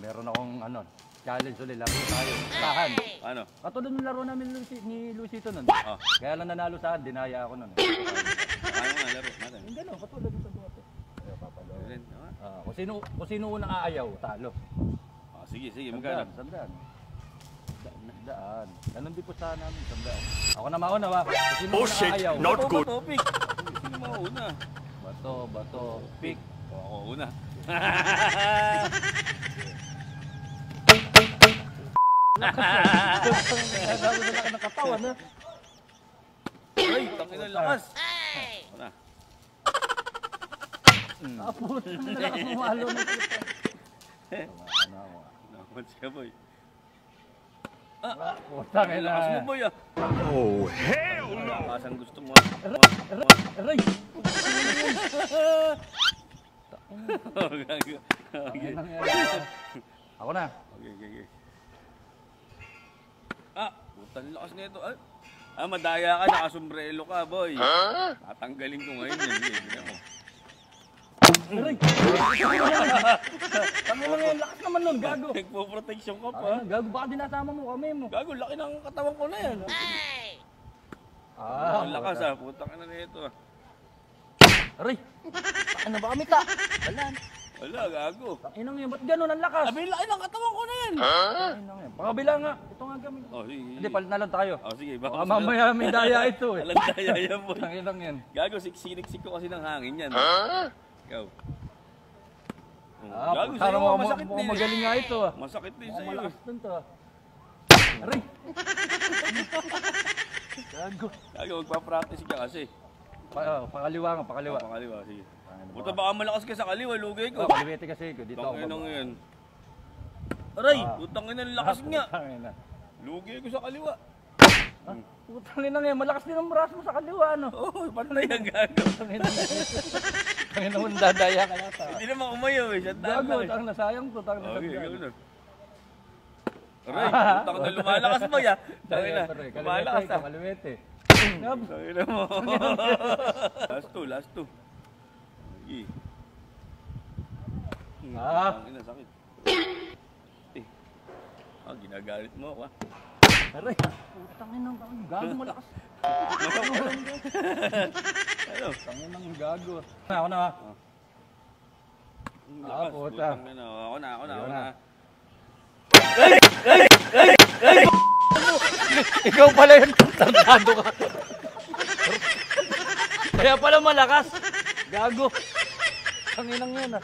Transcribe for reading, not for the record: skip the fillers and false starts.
Meron akong challenge ulit. Laro tayo. Tahan. Ano? Katulad ng laro namin ni Lucito nun. Oh. Kaya lang nanalo sa akin, dinaya ako nun. Ano nga laro natin? Yung gano'n, katulad ng sa bote. Ayaw papalo. Ah. Kung sino unang aayaw, talo. Ah, sige, magkano? Sandaan. Daan. Ganon din po sa namin, sandaan. Ako na mauna ba? Kung sino unang aayaw. Not good. Sino mauna? Bato, pick. Ako una. Nagagawa na lang ng katawan, ha? Ay, tangin ang lakas. Ako na. Tapos, nalakas mo malo na ito. Naman siya, boy. Putang ina. Lakas mo, boy, ah. Oh, hell no! Lakas ang gusto mo. Aray! Okay. Ako na. Okay. Ah, putang lakas nito. Ah, madaya ka, nakasombrelo ka, boy. Tatanggalin ko ngayon yun. Tignan mo. Aray! Tangin lang yan, lakas naman nun, gago. Nagpo-protection ka pa. Gago, baka dinasama mo kami mo. Gago, laki ng katawan ko na yan. Ang lakas ah, putang ina nito ah. Aray! Ano ba kami ta? Wala, gago. Inang yan, ba't gano'n ang lakas? Abi, laki ng katawan ko na yan. Inang yan. Pakabila nga, ito nga kami. Oh, sige. Hindi, palit na lang tayo. Oh, sige. Baka mamaya may daya ito eh. Alam daya yan, boy. Inang yan. Gago, siksik ko kasi ng hangin yan. Ikaw. Gago, Sana sa'yo, masakit mo din. magaling nga ito ah. Masakit din sa'yo. Malakas din to ah. Aray! Gago. Gago, magpa-practice ka kasi. Pakaliwa nga, pakaliwa. Pakaliwa, sige. Buta baka malakas ka sa kaliwa, lugay ko. Kaliwete kasi ko. Dito ako. Tanginang yan. Aray! Putang ina, lakas nga. Tangina. Lugay ko sa kaliwa. Putang ina nga, malakas din ang braso mo sa kaliwa ano. Oo, patay ang gago. Tangina mo, dadaya ka yata. Hindi naman umayaw eh, shut down Gago, lang eh. tang nasayang to, tang Okay, nasayang. gawin na. Aray, putang na lumalakas ba ya? Tangina, lumalakas ah. Kaliwete. Tangina mo. Last two. Sige. Tangina, sakit. Ginagalit mo ako ah. Aray, putang ina, gago malakas. Ano? Tangin ng gago. Ako na ha. Lakas, puta. putang ina. Ako na. Ikaw pala yung tardado ka. Kaya pala malakas. Gago. Tanginang yan ah.